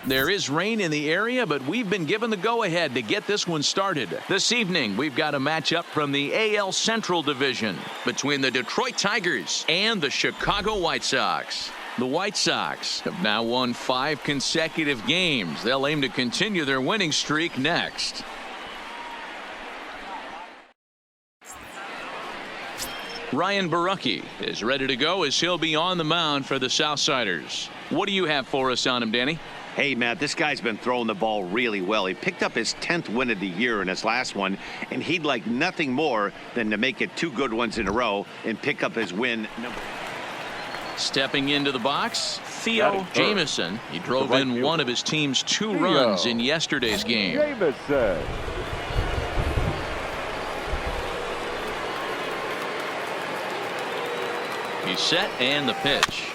There is rain in the area, but we've been given the go-ahead to get this one started. This evening, we've got a matchup from the AL Central Division between the Detroit Tigers and the Chicago White Sox. The White Sox have now won 5 consecutive games. They'll aim to continue their winning streak next. Ryan Borucki is ready to go as he'll be on the mound for the Southsiders. What do you have for us on him, Danny? Hey, Matt, this guy's been throwing the ball really well. He picked up his 10th win of the year in his last one, and he'd like nothing more than to make it 2 good ones in a row and pick up his win. Stepping into the box, Theo Jamison. He drove in one of his team's 2 runs in yesterday's game. He's set and the pitch.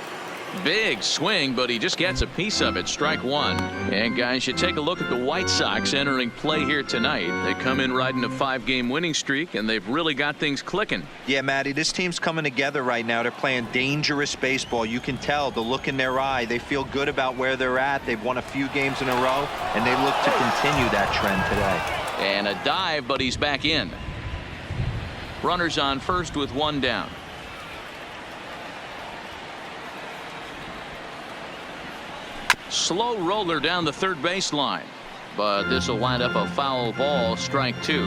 Big swing, but he just gets a piece of it. Strike 1. And guys, you take a look at the White Sox entering play here tonight. They come in riding a 5-game winning streak, and they've really got things clicking. Yeah, Matty, this team's coming together right now. They're playing dangerous baseball. You can tell the look in their eye. They feel good about where they're at. They've won a few games in a row, and they look to continue that trend today. And a dive, but he's back in. Runners on first with 1 down. Slow roller down the third baseline, but this will wind up a foul ball. Strike 2.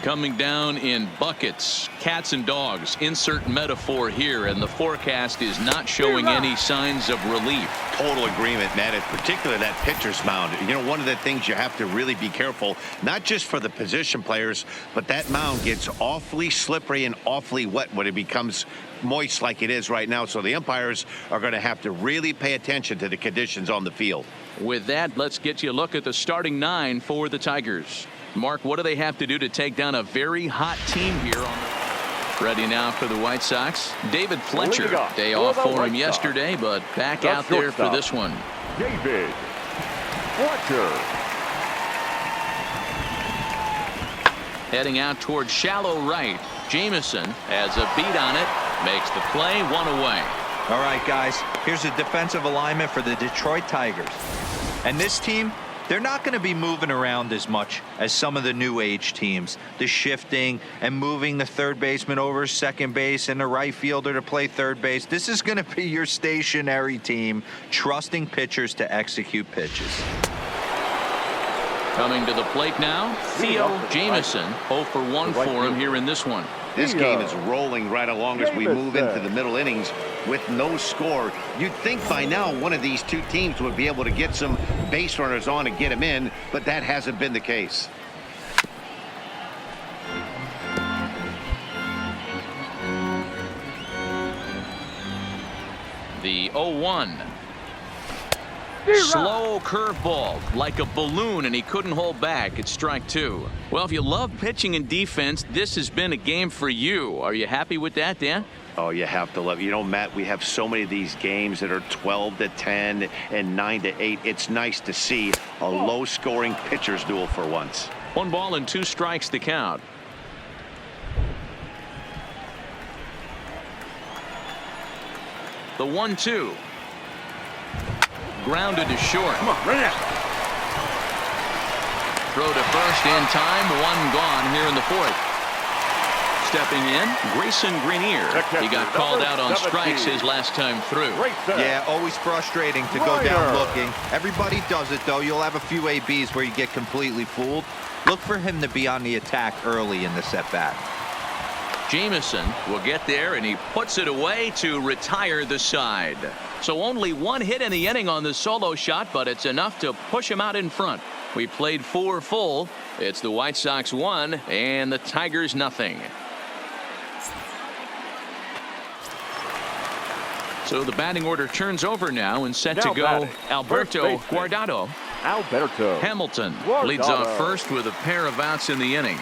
Coming down in buckets, cats and dogs. Insert metaphor here, and the forecast is not showing any signs of relief. Total agreement, Matt. In particular, that pitcher's mound. You know, one of the things you have to really be careful, not just for the position players, but that mound gets awfully slippery and awfully wet when it becomes moist like it is right now. So the umpires are going to have to really pay attention to the conditions on the field. With that, let's get you a look at the starting 9 for the Tigers. Mark, what do they have to do to take down a very hot team here on the... Ready now for the White Sox. David Fletcher. Day off for him yesterday, but back out there for this one. David Fletcher. Heading out towards shallow right. Jamison has a beat on it. Makes the play, 1 away. All right, guys, here's a defensive alignment for the Detroit Tigers. And this team, they're not going to be moving around as much as some of the new age teams. The shifting and moving the third baseman over second base and the right fielder to play third base. This is going to be your stationary team, trusting pitchers to execute pitches. Coming to the plate now, Theo Jamison. 0 for 1 for him here in this one. This game is rolling right along as we move into the middle innings with no score. You'd think by now one of these 2 teams would be able to get some base runners on and get them in, but that hasn't been the case. The 0-1. Slow curveball like a balloon, and he couldn't hold back. It's strike 2. Well, if you love pitching and defense, this has been a game for you. Are you happy with that, Dan? Oh, you have to love it. You know, Matt, we have so many of these games that are 12-10 and 9-8. It's nice to see a low-scoring pitcher's duel for once. 1 ball and 2 strikes to count. The 1-2. Grounded to short. Come on, run it out. Throw to first in time. 1 gone here in the 4th. Stepping in, Grayson Greenier. He got called out on strikes his last time through. Yeah, always frustrating to go down looking. Everybody does it, though. You'll have a few ABs where you get completely fooled. Look for him to be on the attack early in the set-back. Jamison will get there, and he puts it away to retire the side. So only 1 hit in the inning on the solo shot, but it's enough to push him out in front. We played 4 full. It's the White Sox 1 and the Tigers nothing. So the batting order turns over now and set to go. Alberto Guardado. Hamilton leads off first with a pair of outs in the inning.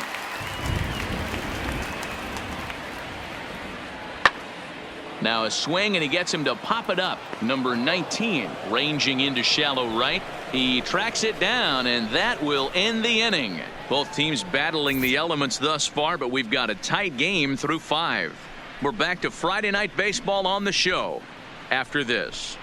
Now a swing, and he gets him to pop it up. Number 19 ranging into shallow right. He tracks it down, and that will end the inning. Both teams battling the elements thus far, but we've got a tight game through 5. We're back to Friday Night Baseball on the show after this.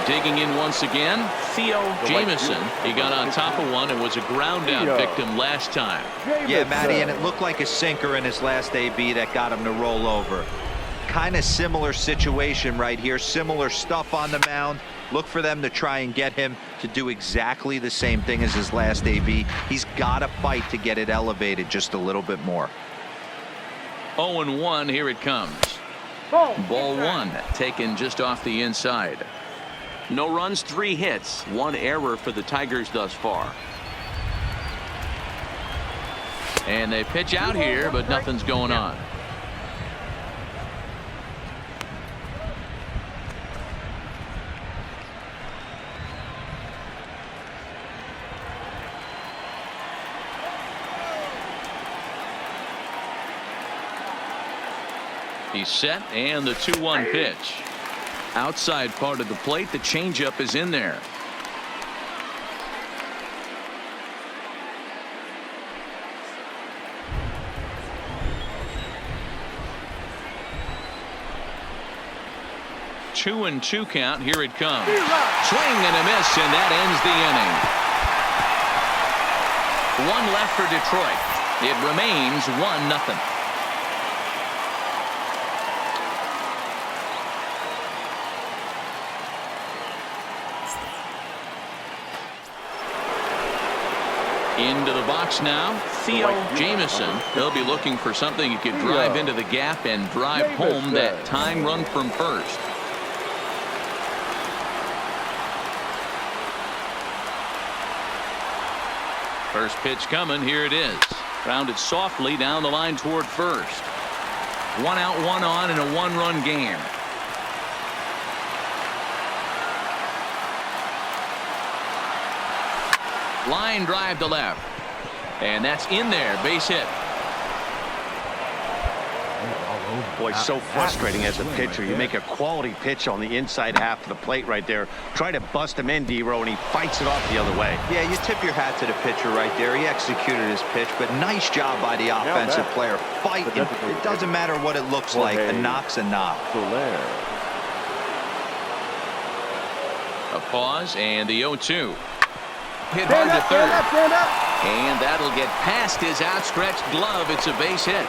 Digging in once again, Theo Jamison. He got on top of one and was a ground out victim last time. Yeah, Matty, and it looked like a sinker in his last AB that got him to roll over. Kind of similar situation right here. Similar stuff on the mound. Look for them to try and get him to do exactly the same thing as his last AB. He's got to fight to get it elevated just a little bit more. 0-1, here it comes. Ball one, taken just off the inside. No runs, 3 hits, 1 error for the Tigers thus far. And they pitch out here, but nothing's going on. He's set, and the 2-1 pitch. Outside part of the plate, the changeup is in there. Two and 2 count. Here it comes. Swing and a miss, and that ends the inning. 1 left for Detroit. It remains 1-0. Into the box now, Theo Jamison. He'll be looking for something he could drive into the gap and drive home that tying run from first. First pitch coming. Here it is. Grounded softly down the line toward first. 1 out, 1 on in a 1-run game. Line drive to left, and that's in there. Base hit. Boy, so frustrating as a pitcher. You make a quality pitch on the inside half of the plate right there. Try to bust him in, D-Row, and he fights it off the other way. Yeah, you tip your hat to the pitcher right there. He executed his pitch, but nice job by the offensive player. Fighting. It doesn't matter what it looks like. A knock's a knock. A pause, and the 0-2. Hit hard to third. And that'll get past his outstretched glove. It's a base hit.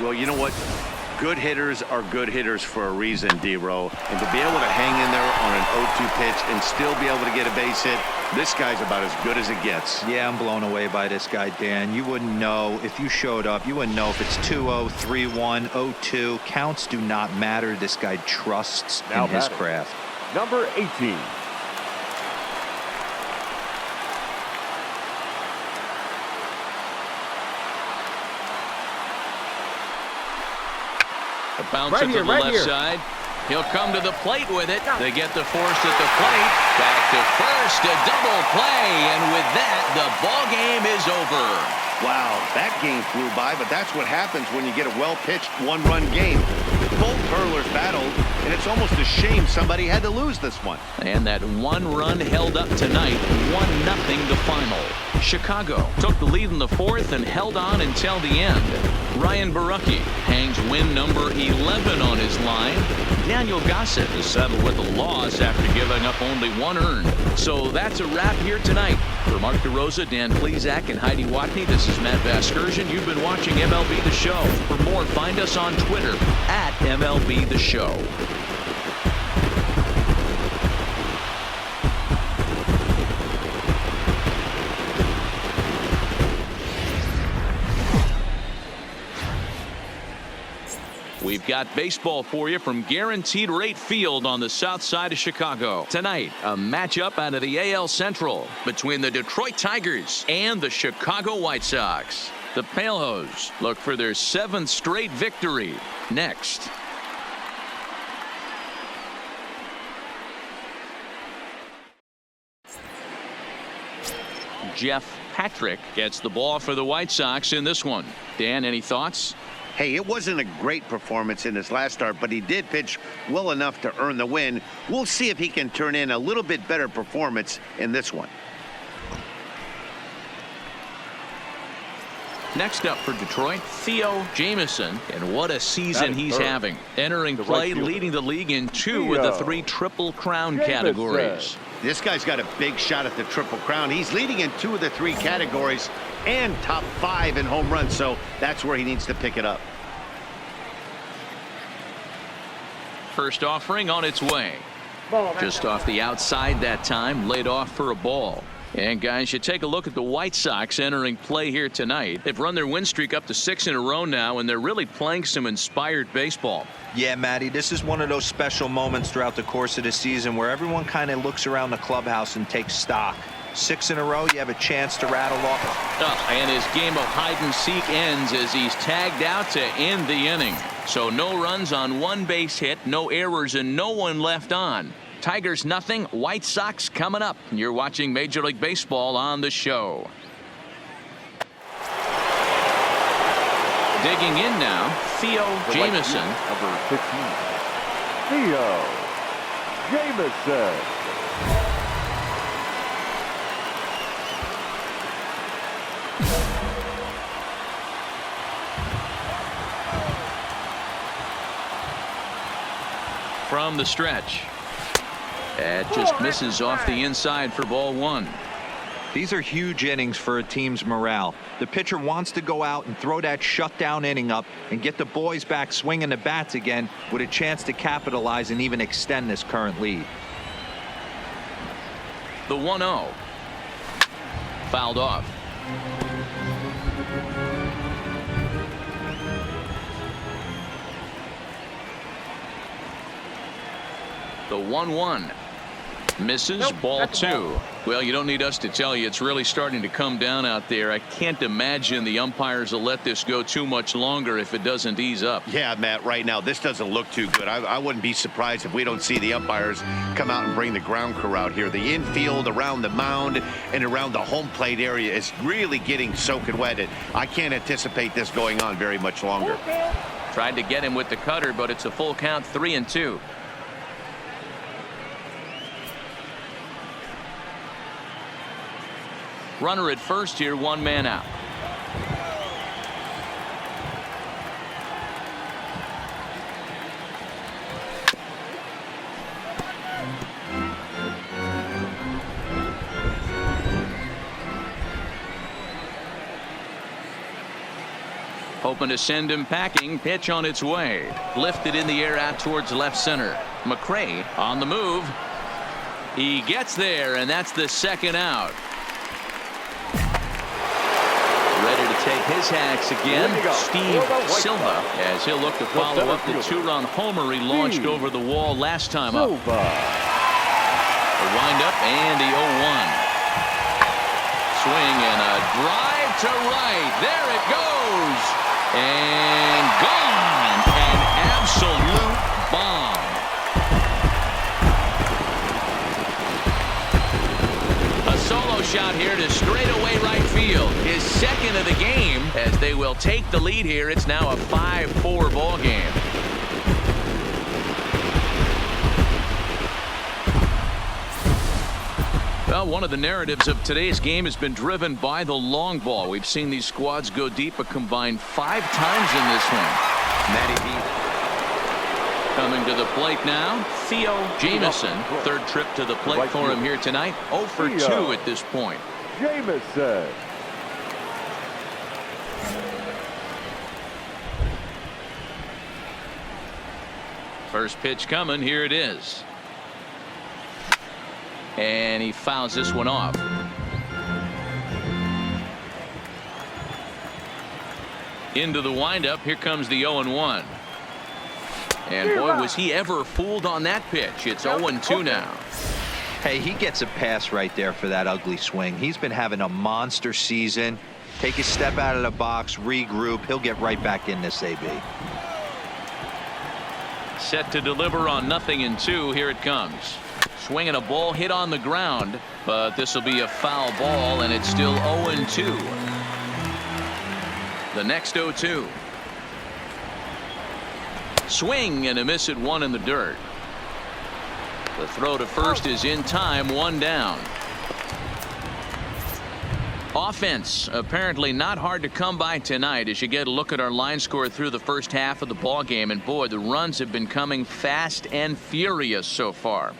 Well, you know what? Good hitters are good hitters for a reason, D-Row. And to be able to hang in there on an 0-2 pitch and still be able to get a base hit, this guy's about as good as it gets. Yeah, I'm blown away by this guy, Dan. You wouldn't know if you showed up. You wouldn't know if it's 2-0, 3-1, 0-2. Counts do not matter. This guy trusts in his craft. Number 18. A bounce to the left side. He'll come to the plate with it. They get the force at the plate. Back to first, a double play, and with that, the ball game is over. Wow, that game flew by, but that's what happens when you get a well-pitched 1-run game. Both hurlers battled, and it's almost a shame somebody had to lose this one. And that 1 run held up tonight, 1-0 the final. Chicago took the lead in the 4th and held on until the end. Ryan Borucki hangs win number 11 on his line. Daniel Gossett is settled with a loss after giving up only 1 earned. So that's a wrap here tonight. For Mark DeRosa, Dan Plesac, and Heidi Watney, this is Matt Vasgersian. You've been watching MLB The Show. For more, find us on Twitter at MLB The Show. We've got baseball for you from Guaranteed Rate Field on the south side of Chicago. Tonight, a matchup out of the AL Central between the Detroit Tigers and the Chicago White Sox. The Palehose look for their 7th straight victory next. Jeff Patrick gets the ball for the White Sox in this one. Dan, any thoughts? Hey, it wasn't a great performance in his last start, but he did pitch well enough to earn the win. We'll see if he can turn in a little bit better performance in this one. Next up for Detroit, Theo Jamieson, and what a season he's having. Entering play, leading the league in 2 of the 3 Triple Crown categories. This guy's got a big shot at the Triple Crown. He's leading in 2 of the 3 categories and top 5 in home runs, so that's where he needs to pick it up. First offering on its way. Just off the outside that time, laid off for a ball. And guys, you take a look at the White Sox entering play here tonight. They've run their win streak up to 6 in a row now, and they're really playing some inspired baseball. Yeah, Matty, this is one of those special moments throughout the course of the season where everyone kind of looks around the clubhouse and takes stock. 6 in a row, you have a chance to rattle off. And his game of hide and seek ends as he's tagged out to end the inning. So no runs on 1 base hit, no errors, and no one left on. Tigers nothing, White Sox coming up. You're watching Major League Baseball on the show. Digging in now, Theo Jamieson. Number 15, Theo Jamieson. From the stretch. That just misses off the inside for ball 1. These are huge innings for a team's morale. The pitcher wants to go out and throw that shutdown inning up and get the boys back swinging the bats again with a chance to capitalize and even extend this current lead. The 1-0. Fouled off. The 1-1. Misses. Ball 2. Well, you don't need us to tell you it's really starting to come down out there. I can't imagine the umpires will let this go too much longer if it doesn't ease up. Yeah, Matt, right now this doesn't look too good. I wouldn't be surprised if we don't see the umpires come out and bring the ground crew out here. The infield around the mound and around the home plate area is really getting soaking wet. I can't anticipate this going on very much longer. Tried to get him with the cutter, but it's a full count, 3-2. Runner at first here, 1 man out. Hoping to send him packing. Pitch on its way. Lifted in the air out towards left center. McRae on the move. He gets there, and that's the 2nd out. Ready to take his hacks again, Steve Silva, as he'll look to follow up the 2-run homer he launched over the wall last time up. The windup and the 0-1. Swing and a drive to right. There it goes. And gone. An absolute bomb. A solo shot here to straightaway right field. His 2nd of the game as they will take the lead here. It's now a 5-4 ball game. Well, one of the narratives of today's game has been driven by the long ball. We've seen these squads go deep a combined 5 times in this one. Matty B. Coming to the plate now, Theo Jamieson. 3rd trip to the plate for him here tonight. 0 for 2 at this point. Jamieson. First pitch coming. Here it is. And he fouls this one off. Into the windup. Here comes the 0-1. And boy, was he ever fooled on that pitch. It's 0-2 now. Hey, he gets a pass right there for that ugly swing. He's been having a monster season. Take a step out of the box, regroup. He'll get right back in this AB. Set to deliver on 0-2. Here it comes. Swinging a ball hit on the ground, but this will be a foul ball, and it's still 0-2. The next 0-2. Swing and a miss at 1 in the dirt. The throw to first is in time, 1 down. Offense apparently not hard to come by tonight as you get a look at our line score through the first half of the ball game, and boy, the runs have been coming fast and furious so far.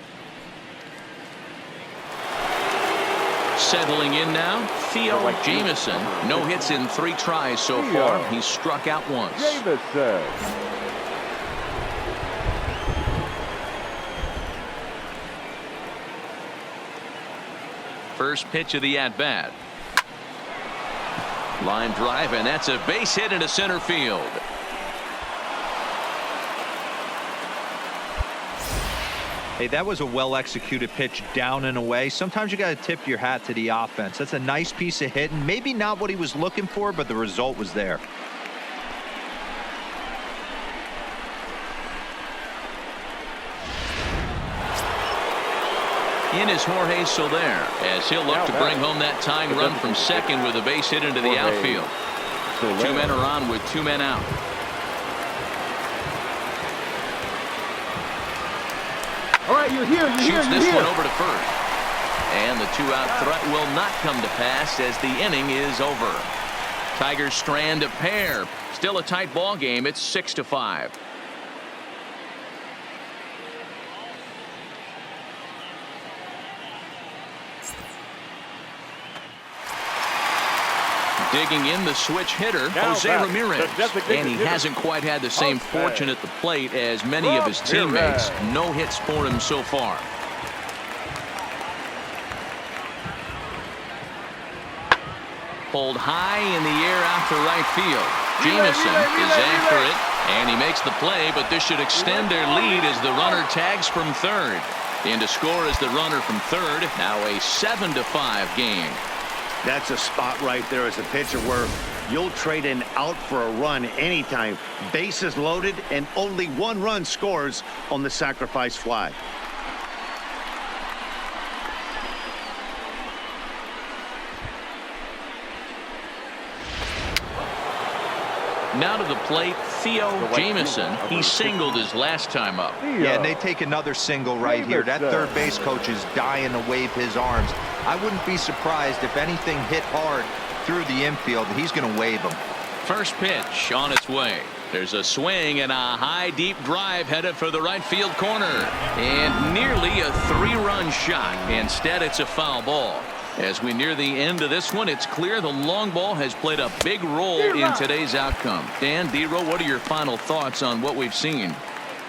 Settling in now, Theo Jamison. No hits in 3 tries so far. He's struck out once. Jamison. First pitch of the at-bat. Line drive, and that's a base hit into center field. Hey, that was a well-executed pitch down and away. Sometimes you got to tip your hat to the offense. That's a nice piece of hitting. Maybe not what he was looking for, but the result was there. In is Jorge Soler as he'll look to bring home that tying run from second with a base hit into the outfield. 2 men are on with 2 men out. All right, you're here. Shoots this one over to first. And the 2-out threat will not come to pass as the inning is over. Tigers strand a pair. Still a tight ball game. It's 6-5. Digging in the switch hitter, Jose Ramirez. And he hasn't quite had the same fortune at the plate as many of his teammates. No hits for him so far. Pulled high in the air out to right field. Jamison is after it, and he makes the play, but this should extend their lead as the runner tags from third. In to score is the runner from third. Now a 7-5 game. That's a spot right there as a pitcher where you'll trade an out for a run anytime. Bases loaded and only 1 run scores on the sacrifice fly. Now to the plate, Theo Jamison. He singled his last time up. Yeah, and they take another single right here. That third base coach is dying to wave his arms. I wouldn't be surprised if anything hit hard through the infield. He's going to wave them. First pitch on its way. There's a swing and a high deep drive headed for the right field corner. And nearly a 3-run shot. Instead, it's a foul ball. As we near the end of this one, it's clear the long ball has played a big role in today's outcome. Dan, D-Row, what are your final thoughts on what we've seen?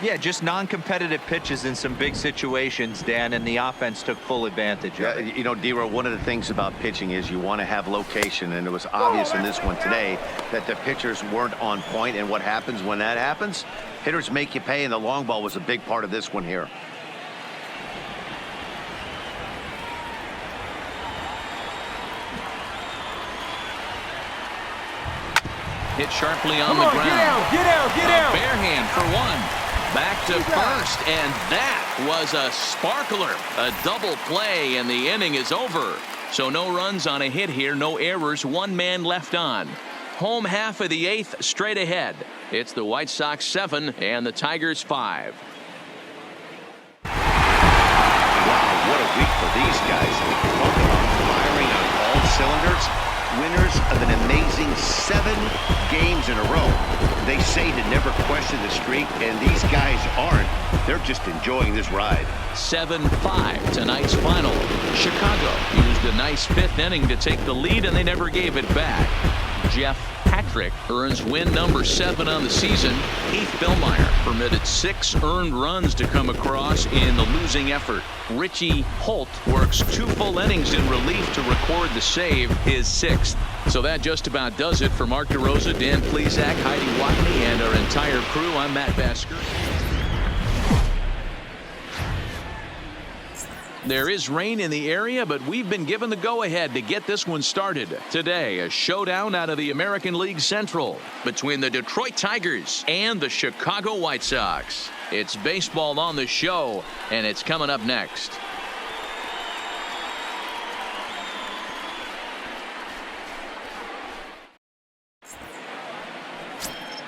Yeah, just non-competitive pitches in some big situations, Dan, and the offense took full advantage of it. You know, D-Row, one of the things about pitching is you want to have location, and it was obvious in this one today that the pitchers weren't on point, and what happens when that happens? Hitters make you pay, and the long ball was a big part of this one here. Hit sharply on the ground. Get out. Bare hand for one. Back to first, and that was a sparkler. A double play, and the inning is over. So no runs on a hit here, no errors, 1 man left on. Home half of the 8th straight ahead. It's the White Sox 7 and the Tigers 5. Wow, what a week for these guys. Talk about firing on all cylinders. Winners of an amazing 7 games in a row. They say to never question the streak, and these guys aren't. They're just enjoying this ride. 7-5 tonight's final. Chicago used a nice 5th inning to take the lead, and they never gave it back. Jeff Patrick earns win number 7 on the season. Heath Billmeyer permitted 6 earned runs to come across in the losing effort. Richie Holt works 2 full innings in relief to record the save, his 6th. So that just about does it for Mark DeRosa, Dan Plesac, Heidi Watney, and our entire crew. I'm Matt Basker. There is rain in the area, but we've been given the go-ahead to get this one started. Today, a showdown out of the American League Central between the Detroit Tigers and the Chicago White Sox. It's baseball on the show, and it's coming up next.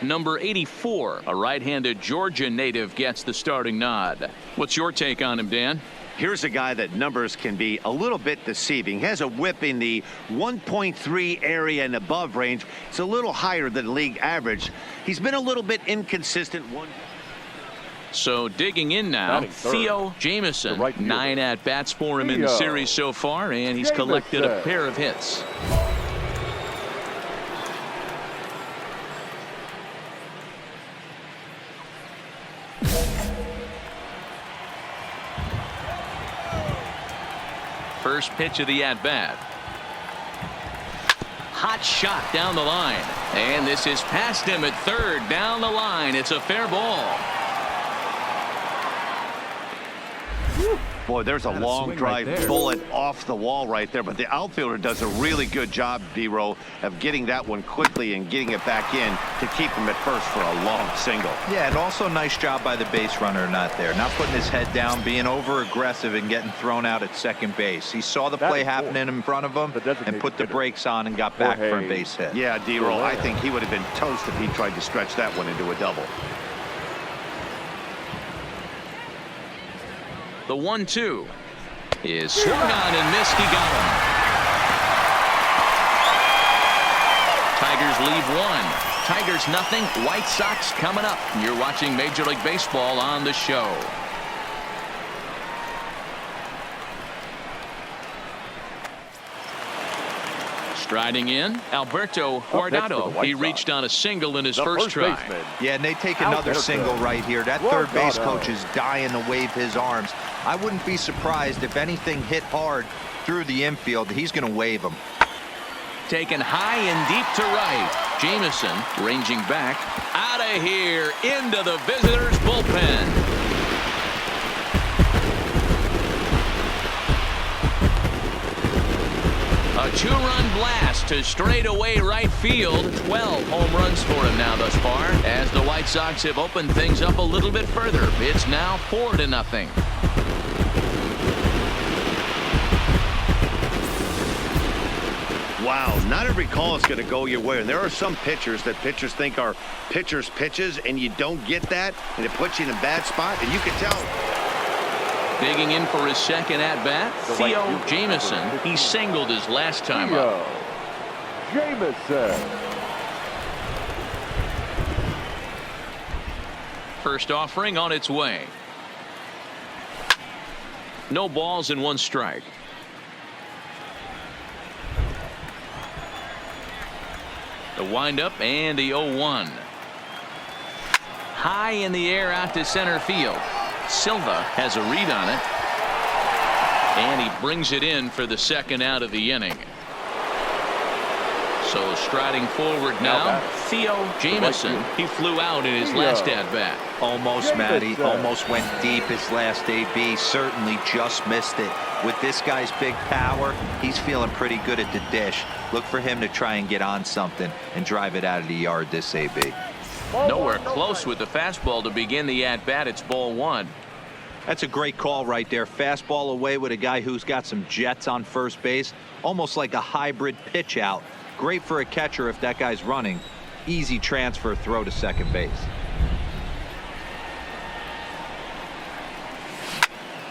Number 84, a right-handed Georgia native, gets the starting nod. What's your take on him, Dan? Here's a guy that numbers can be a little bit deceiving. He has a whip in the 1.3 area and above range. It's a little higher than league average. He's been a little bit inconsistent. So digging in now, Theo Jamieson. 9 at-bats for him in the series so far, and he's collected a pair of hits. First pitch of the at-bat. Hot shot down the line. And this is past him at third. Down the line. It's a fair ball. Boy, there's a long drive bullet off the wall right there. But the outfielder does a really good job, D-Row, of getting that one quickly and getting it back in to keep him at first for a long single. Yeah, and also nice job by the base runner not there. Not putting his head down, being over-aggressive and getting thrown out at second base. He saw the play happening in front of him and put the brakes on and got back for a base hit. Yeah, D-Row, I think he would have been toast if he tried to stretch that one into a double. The 1-2 is swung on and missed. He got him. Tigers lead 1. Tigers nothing. White Sox coming up. You're watching Major League Baseball on the show. Striding in, Alberto Guardado. He reached on a single in his first try. Yeah, and they take another single right here. That third base coach is dying to wave his arms. I wouldn't be surprised if anything hit hard through the infield. He's going to wave them. Taken high and deep to right. Jamieson ranging back. Out of here into the visitors' bullpen. A 2-run blast to straightaway right field. 12 home runs for him now thus far, as the White Sox have opened things up a little bit further. It's now 4-0. Wow, not every call is going to go your way. And there are some pitchers that pitchers think are pitchers' pitches, and you don't get that, and it puts you in a bad spot, and you can tell. Digging in for his second at-bat, Theo Jamieson. He singled his last time up. Jamieson. First offering on its way. No balls and 1 strike. The windup and the 0-1. High in the air out to center field. Silva has a read on it, and he brings it in for the second out of the inning. So striding forward now, Theo Jamieson. He flew out in his last at-bat. Almost, Matty. Almost went deep his last AB. Certainly just missed it. With this guy's big power, he's feeling pretty good at the dish. Look for him to try and get on something and drive it out of the yard this AB. Nowhere close with the fastball to begin the at-bat. It's ball 1. That's a great call right there. Fastball away with a guy who's got some jets on first base. Almost like a hybrid pitch out. Great for a catcher if that guy's running. Easy transfer throw to second base.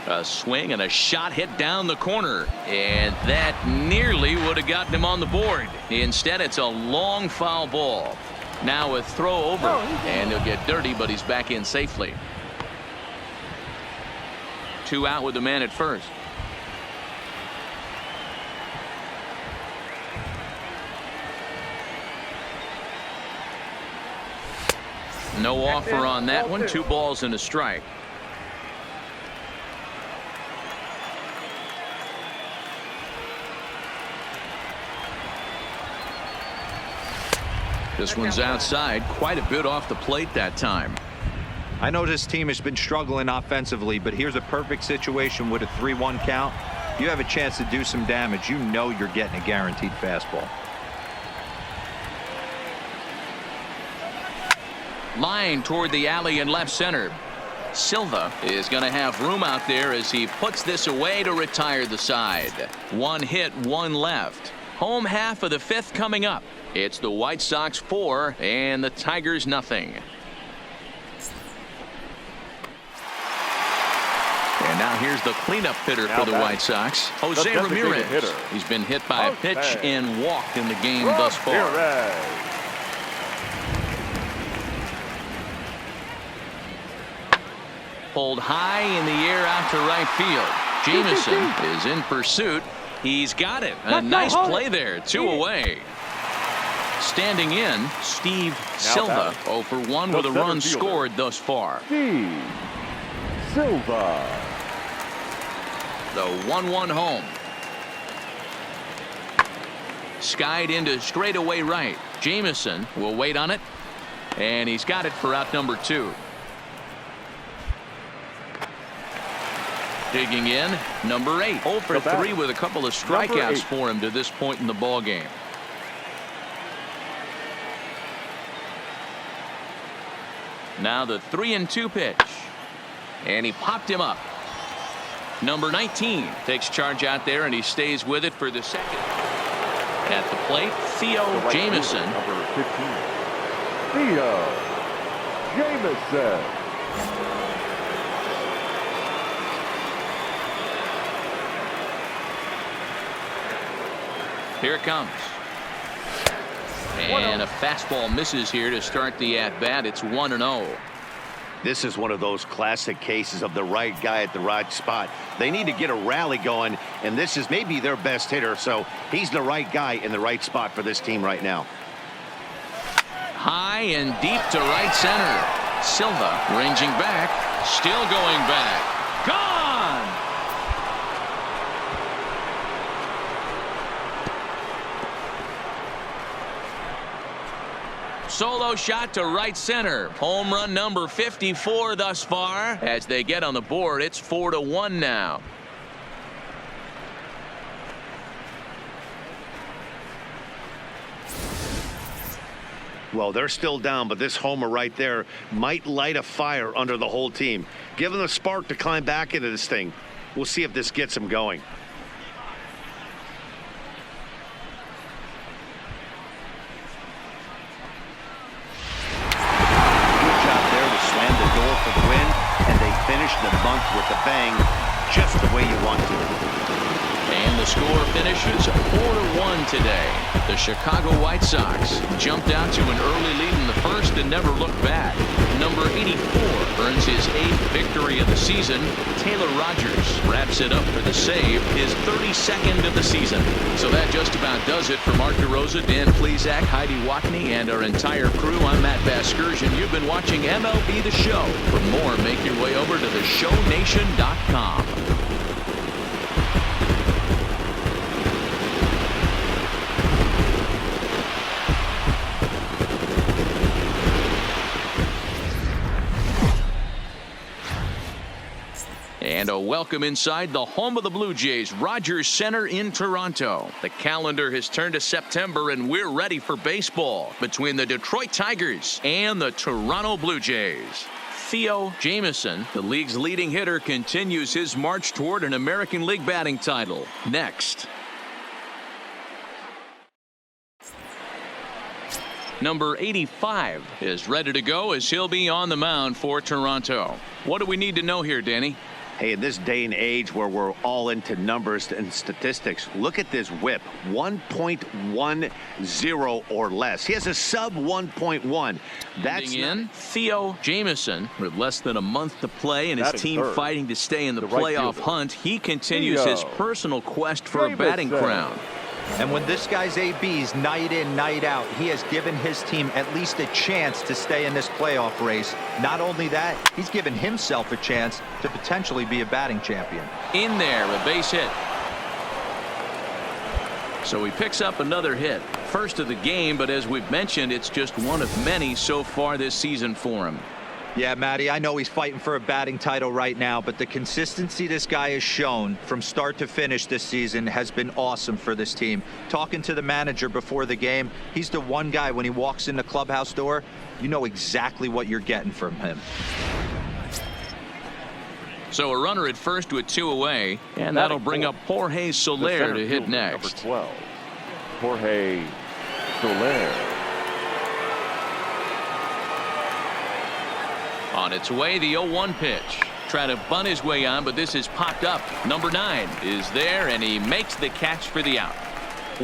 A swing and a shot hit down the corner, and that nearly would have gotten him on the board. Instead, it's a long foul ball. Now a throw over, and he'll get dirty, but he's back in safely. 2 out with the man at first. No offer on that one. 2 balls and a strike. This one's outside, quite a bit off the plate that time. I know this team has been struggling offensively, but here's a perfect situation with a 3-1 count. You have a chance to do some damage. You know you're getting a guaranteed fastball. Line toward the alley in left center. Silva is going to have room out there as he puts this away to retire the side. 1 hit, 1 left. Home half of the 5th coming up. It's the White Sox 4 and the Tigers nothing. And now Now here's the cleanup hitter Now for the batting, White Sox, the Jose designated Ramirez. hitter, He's been hit by a pitch Jose and walked in the game thus far. Ramirez. Pulled high in the air out to right field. Jameson is in pursuit. He's got it. A nice play there. 2 away. Standing in, Steve Silva, 0 for 1 with a run scored thus far. Steve Silva. The 1-1 home. Skied into straightaway right. Jameson will wait on it, and he's got it for out number 2. Digging in, number 8. 0 for 3 with a couple of strikeouts for him to this point in the ball game. Now the 3-2 pitch, and he popped him up. Number 19 takes charge out there, and he stays with it for the second. At the plate, Theo Jameson. Number 15. Theo Jameson. Here it comes. And a fastball misses here to start the at-bat. It's 1-0. This is one of those classic cases of the right guy at the right spot. They need to get a rally going, and this is maybe their best hitter, so he's the right guy in the right spot for this team right now. High and deep to right center. Silva ranging back, still going back. Gone! Solo shot to right center. Home run number 54 thus far. As they get on the board, it's 4-1 now. Well, they're still down, but this homer right there might light a fire under the whole team. Give them a spark to climb back into this thing. We'll see if this gets them going. The month with a bang, just the way you want to. And the score finishes 4-1 today. The Chicago White Sox jumped out to an early lead in the first and never looked back. Number 84 earns his 8th victory of the season. Taylor Rogers wraps it up for the save, his 32nd of the season. So that just about does it for Mark DeRosa, Dan Plesac, Heidi Watney, and our entire crew. I'm Matt Vasgersian. You've been watching MLB The Show. For more, make your way over to theshownation.com. And a welcome inside the home of the Blue Jays, Rogers Center in Toronto. The calendar has turned to September, and we're ready for baseball between the Detroit Tigers and the Toronto Blue Jays. Theo Jameson, the league's leading hitter, continues his march toward an American League batting title. Next. Number 85 is ready to go as he'll be on the mound for Toronto. What do we need to know here, Danny? Hey, in this day and age where we're all into numbers and statistics, look at this whip, 1.10 or less. He has a sub 1.1. That's in Theo Jameson with less than a month to play and his team fighting to stay in the playoff hunt. He continues his personal quest for a batting crown. And when this guy's ABs night in, night out, he has given his team at least a chance to stay in this playoff race. Not only that, he's given himself a chance to potentially be a batting champion. In there, a base hit. So he picks up another hit. First of the game, but as we've mentioned, it's just one of many so far this season for him. Yeah, Matty, I know he's fighting for a batting title right now, but the consistency this guy has shown from start to finish this season has been awesome for this team. Talking to the manager before the game, he's the one guy when he walks in the clubhouse door, you know exactly what you're getting from him. So a runner at first with 2 away, and that'll bring up Jorge Soler to hit next. Number 12, Jorge Soler. On its way, the 0-1 pitch. trying to bunt his way on, but this is popped up. Number 9 is there, and he makes the catch for the out.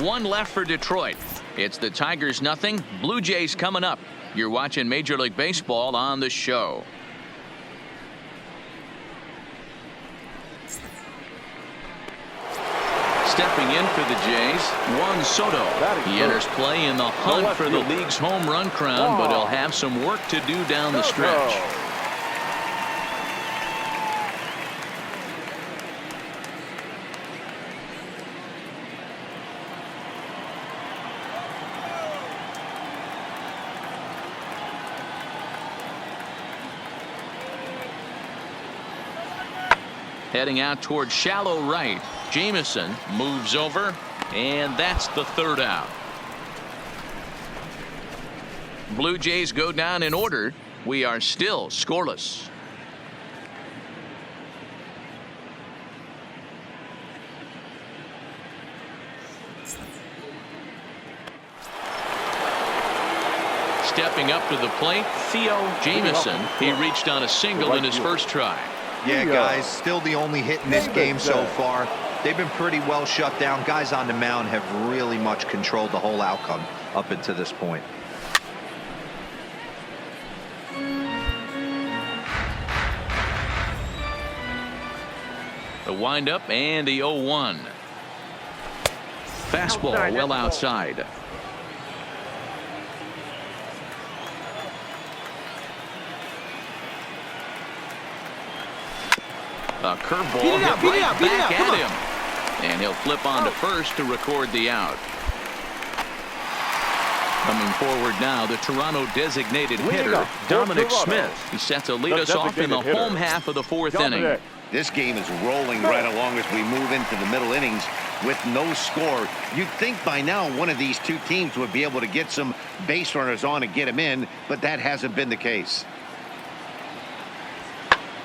One left for Detroit. It's the Tigers nothing. Blue Jays coming up. You're watching Major League Baseball on the show. Stepping in for the Jays, Juan Soto. He enters play in the hunt for the league's home run crown, but he'll have some work to do down the stretch. Heading out toward shallow right. Jamison moves over, and that's the third out. Blue Jays go down in order. We are still scoreless. Stepping up to the plate, Theo Jamison. He reached on a single in his first try. Yeah, guys, still the only hit in this game so far. They've been pretty well shut down. Guys on the mound have really much controlled the whole outcome up until this point. The windup and the 0-1. Fastball well outside. A curveball hit right back at him. And he'll flip on to first to record the out. Coming forward now, the Toronto designated hitter, Dominic Smith. He set to lead us off in the home half of the fourth inning. This game is rolling right along as we move into the middle innings with no score. You'd think by now one of these two teams would be able to get some base runners on and get them in, but that hasn't been the case.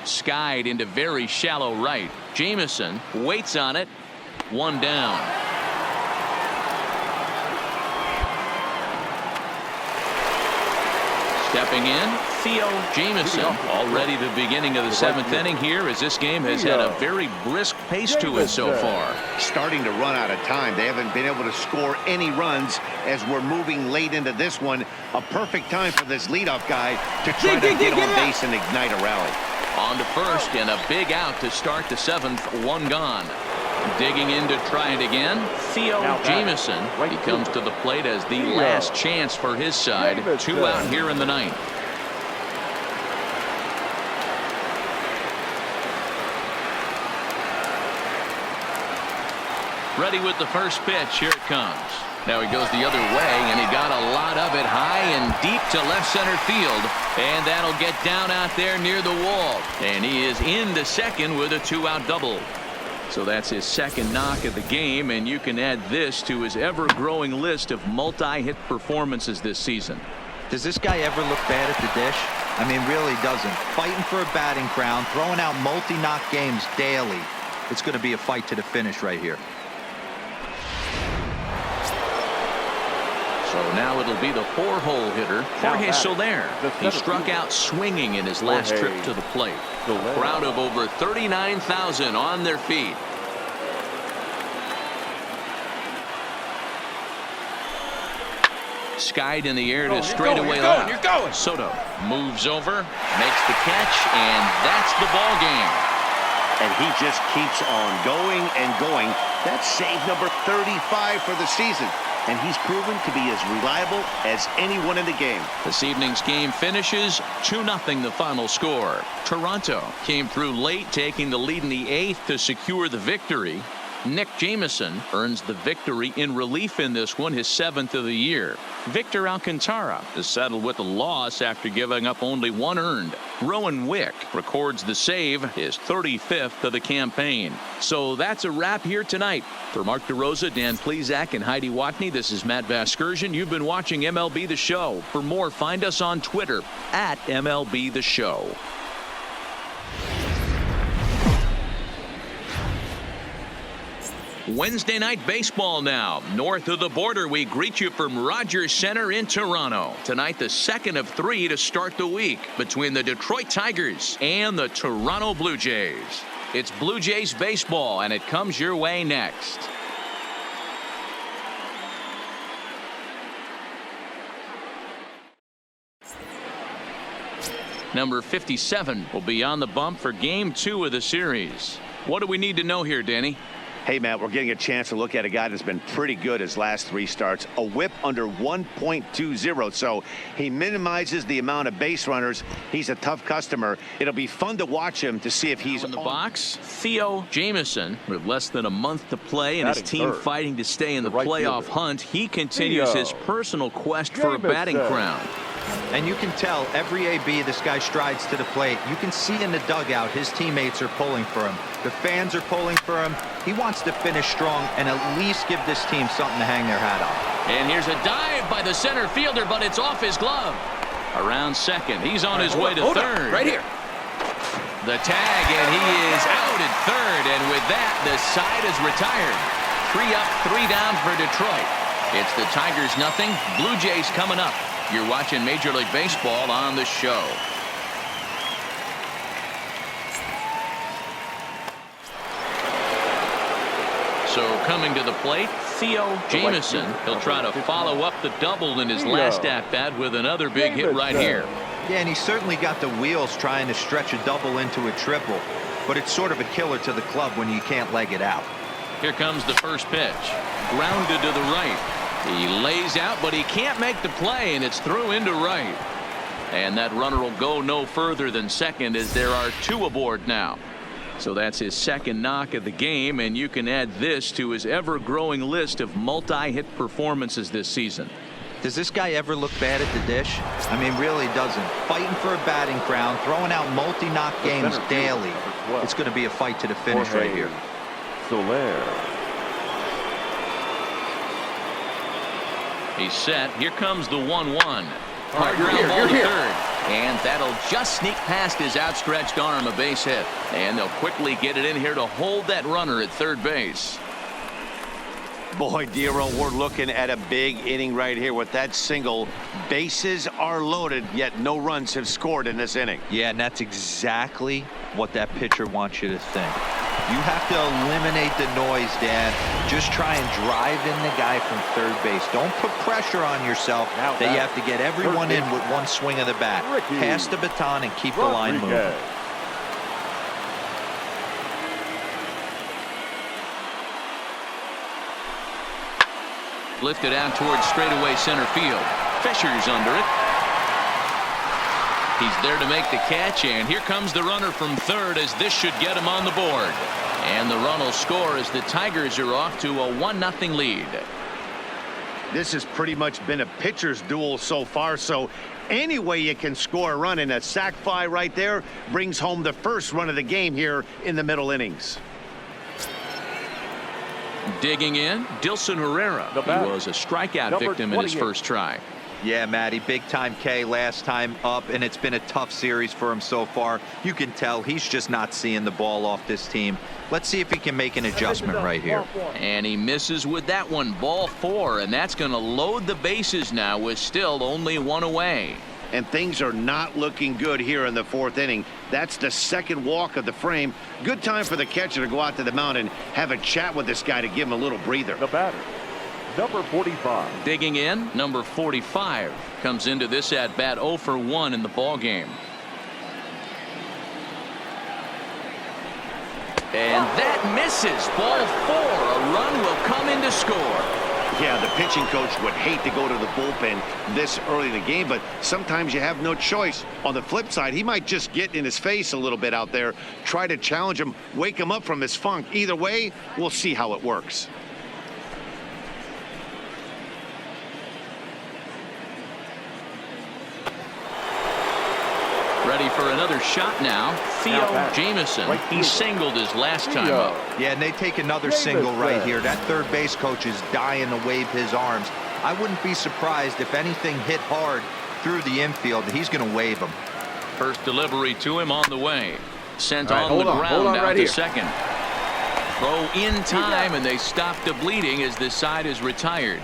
Skied into very shallow right. Jamison waits on it. One down. Stepping in, Theo Jamison. Already the beginning of the seventh inning here, as this game has had a very brisk pace to it so far. Starting to run out of time. They haven't been able to score any runs as we're moving late into this one. A perfect time for this leadoff guy to try to get on base and ignite a rally. On to first, and a big out to start the seventh. One gone. Digging in to try it again, Theo Jamison. He comes to the plate as the last chance for his side. Two out here in the ninth. Ready with the first pitch. Here it comes. Now he goes the other way, and he got a lot of it high and deep to left center field. And that'll get down out there near the wall. And he is into second with a two-out double. So that's his second knock of the game, and you can add this to his ever-growing list of multi-hit performances this season. Does this guy ever look bad at the dish? I mean, really doesn't. Fighting for a batting crown, throwing out multi-knock games daily. It's going to be a fight to the finish right here. So now it'll be the four-hole hitter, Jorge Soler. He struck out swinging in his last trip to the plate. Crowd of over 39,000 on their feet. Skied in the air to straightaway left. Soto moves over, makes the catch, and that's the ball game. And he just keeps on going and going. That's save number 35 for the season. And he's proven to be as reliable as anyone in the game. This evening's game finishes 2-0 the final score. Toronto came through late, taking the lead in the eighth to secure the victory. Nick Jamison earns the victory in relief in this one, his seventh of the year. Victor Alcantara is settled with a loss after giving up only one earned. Rowan Wick records the save, his 35th of the campaign. So that's a wrap here tonight. For Mark DeRosa, Dan Plesac, and Heidi Watney, this is Matt Vasgersian. You've been watching MLB The Show. For more, find us on Twitter at MLB The Show. Wednesday night baseball now. North of the border, we greet you from Rogers Center in Toronto. Tonight, the second of 3 to start the week between the Detroit Tigers and the Toronto Blue Jays. It's Blue Jays baseball, and it comes your way next. Number 57 will be on the bump for Game 2 of the series. What do we need to know here, Danny? Hey, Matt, we're getting a chance to look at a guy that's been pretty good his last 3 starts. A whip under 1.20, so he minimizes the amount of base runners. He's a tough customer. It'll be fun to watch him to see if he's in the box. Theo Jamieson, with less than a month to play and his team fighting to stay in the playoff hunt, he continues his personal quest for a batting crown. And you can tell every AB this guy strides to the plate. You can see in the dugout his teammates are pulling for him. The fans are pulling for him. He wants to finish strong and at least give this team something to hang their hat on. And here's a dive by the center fielder, but it's off his glove. Around second. He's on his way to third. Right here. The tag, and he is out at third. And with that, the side is retired. 3 up, 3 down for Detroit. It's the Tigers nothing. Blue Jays coming up. You're watching Major League Baseball on the show. So coming to the plate, Theo Jamieson. He'll try to follow up the double in his last at-bat with another big hit right here. Yeah, and he certainly got the wheels trying to stretch a double into a triple. But it's sort of a killer to the club when you can't leg it out. Here comes the first pitch. Grounded to the right. He lays out, but he can't make the play, and it's through into right. And that runner will go no further than second as there are 2 aboard now. So that's his second knock of the game, and you can add this to his ever-growing list of multi-hit performances this season. Does this guy ever look bad at the dish? I mean, really doesn't. Fighting for a batting crown, throwing out multi-knock games daily. It's going to be a fight to the finish right here. Soler. He's set. Here comes the 1-1. Hard ground ball to third. And that'll just sneak past his outstretched arm, a base hit. And they'll quickly get it in here to hold that runner at third base. Boy, Dero, we're looking at a big inning right here with that single. Bases are loaded, yet no runs have scored in this inning. Yeah, and that's exactly what that pitcher wants you to think. You have to eliminate the noise, Dan. Just try and drive in the guy from third base. Don't put pressure on yourself that you have to get everyone in with one swing of the bat. Pass the baton and keep the line moving. Lifted out towards straightaway center field. Fisher's under it. He's there to make the catch, and here comes the runner from third as this should get him on the board. And the run will score as the Tigers are off to a 1-0 lead. This has pretty much been a pitcher's duel so far, so any way you can score a run, and a sac fly right there brings home the first run of the game here in the middle innings. Digging in, Dilson Herrera. He was a strikeout victim in his first try. Yeah, Matty, big time K last time up, and it's been a tough series for him so far. You can tell he's just not seeing the ball off this team. Let's see if he can make an adjustment right here. And he misses with that one. Ball 4, and that's going to load the bases now with still only 1 away. And things are not looking good here in the 4th inning. That's the second walk of the frame. Good time for the catcher to go out to the mound and have a chat with this guy to give him a little breather. The batter, number 45. Digging in, number 45 comes into this at bat 0 for 1 in the ball game. And that misses. Ball 4. A run will come in to score. Yeah, the pitching coach would hate to go to the bullpen this early in the game, but sometimes you have no choice. On the flip side, he might just get in his face a little bit out there, try to challenge him, wake him up from his funk. Either way, we'll see how it works. Ready for another shot now. Theo Jamieson. He singled his last time up. Yeah, and they take another single right here. That third base coach is dying to wave his arms. I wouldn't be surprised if anything hit hard through the infield. He's going to wave them. First delivery to him on the way. Sent on the ground out to second. Throw in time, and they stop the bleeding as this side is retired.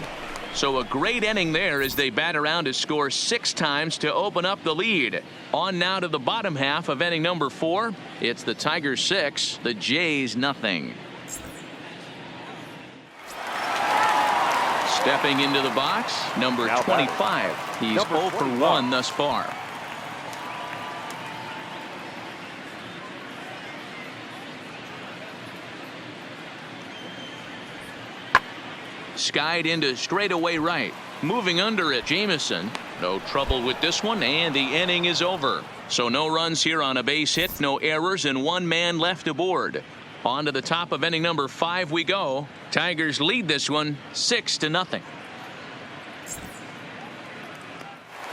So a great inning there as they bat around to score 6 times to open up the lead. On now to the bottom half of inning number 4. It's the Tigers 6, the Jays nothing. Stepping into the box, number 25. He's 0 for 1 thus far. Skied into straightaway right. Moving under it, Jamison. No trouble with this one, and the inning is over. So no runs here on a base hit, no errors, and 1 man left aboard. On to the top of inning number 5 we go. Tigers lead this one 6-0.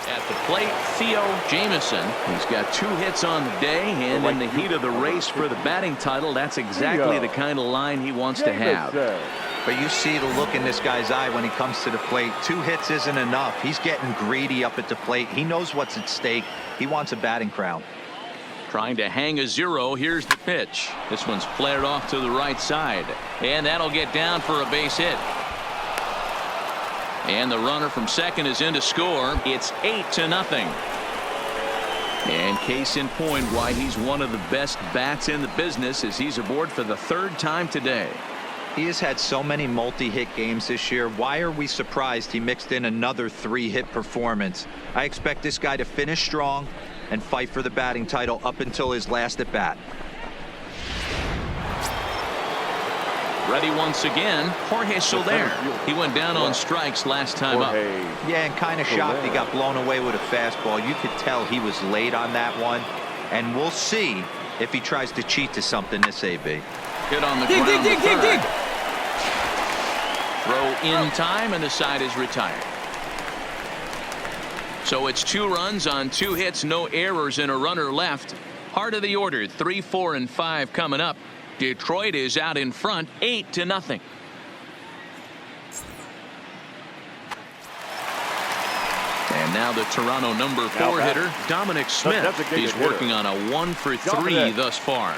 At the plate, Theo Jamison. He's got 2 hits on the day, and in the heat of the race for the batting title, that's exactly the kind of line he wants to have. But you see the look in this guy's eye when he comes to the plate. 2 hits isn't enough. He's getting greedy up at the plate. He knows what's at stake. He wants a batting crown. Trying to hang a 0. Here's the pitch. This one's flared off to the right side, and that'll get down for a base hit. And the runner from second is in to score. It's 8-0. And case in point why he's one of the best bats in the business as he's aboard for the 3rd time today. He has had so many multi-hit games this year. Why are we surprised he mixed in another 3-hit performance? I expect this guy to finish strong and fight for the batting title up until his last at bat. Ready once again, Jorge Soler. He went down on strikes last time up. Yeah, and kind of shocked he got blown away with a fastball. You could tell he was late on that one. And we'll see if he tries to cheat to something this AB. Hit on the ground to third. Throw in time, and the side is retired. So it's 2 runs on 2 hits, no errors, and a runner left. Heart of the order, 3, 4, and 5 coming up. Detroit is out in front, 8-0. And now the Toronto number 4 hitter, Dominic Smith. He's working on a 1 for 3 thus far.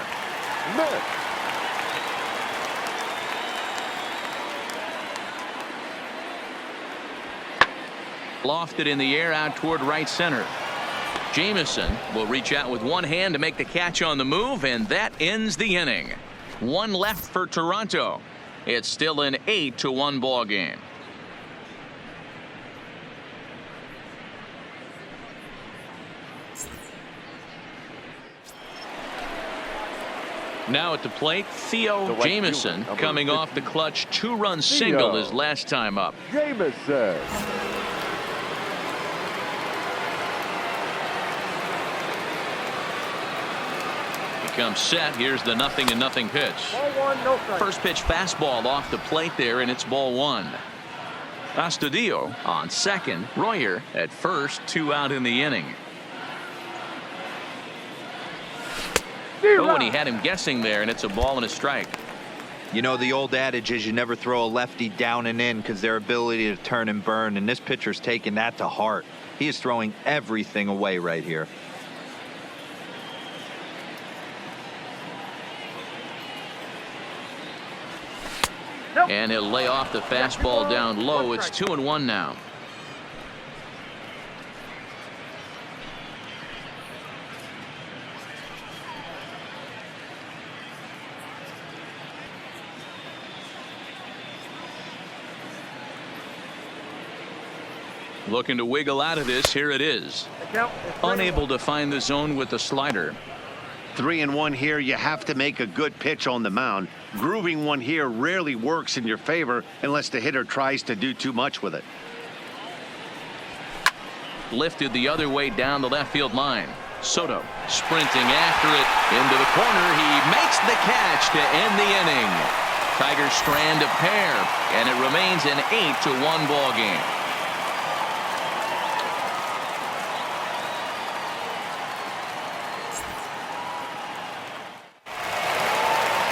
Lofted in the air out toward right center. Jamison will reach out with 1 hand to make the catch on the move, and that ends the inning. 1 left for Toronto. It's still an 8-1 ball game. Now at the plate, Theo Jamison, coming off the clutch 2-run single his last time up. Jamison. Comes set. Here's the 0-0 pitch. Ball 1, no strike. First pitch fastball off the plate there, and it's ball 1. Astudillo on second. Royer at first. 2 out in the inning. Oh, and he had him guessing there, and it's a ball and a strike. You know, the old adage is you never throw a lefty down and in because their ability to turn and burn, and this pitcher's taking that to heart. He is throwing everything away right here. And he'll lay off the fastball down low. It's 2-1 now. Looking to wiggle out of this. Here it is. Unable to find the zone with the slider. 3-1 here. You have to make a good pitch on the mound. Grooving one here rarely works in your favor unless the hitter tries to do too much with it. Lifted the other way down the left field line. Soto sprinting after it into the corner. He makes the catch to end the inning. Tigers strand a pair, and it remains an 8-1 ball game.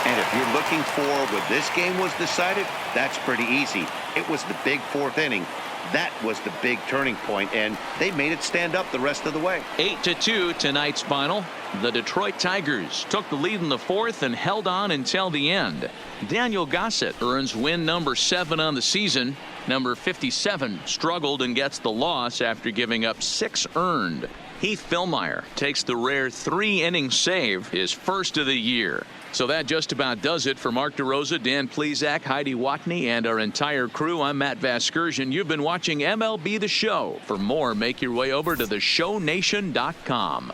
And if you're looking for when this game was decided, that's pretty easy. It was the big 4th inning. That was the big turning point, and they made it stand up the rest of the way. 8-2 tonight's final. The Detroit Tigers took the lead in the fourth and held on until the end. Daniel Gossett earns win number 7 on the season. Number 57 struggled and gets the loss after giving up 6 earned. Heath Fillmyer takes the rare 3-inning save, his first of the year. So that just about does it for Mark DeRosa, Dan Plesac, Heidi Watney, and our entire crew. I'm Matt Vasgersian. You've been watching MLB The Show. For more, make your way over to theshownation.com.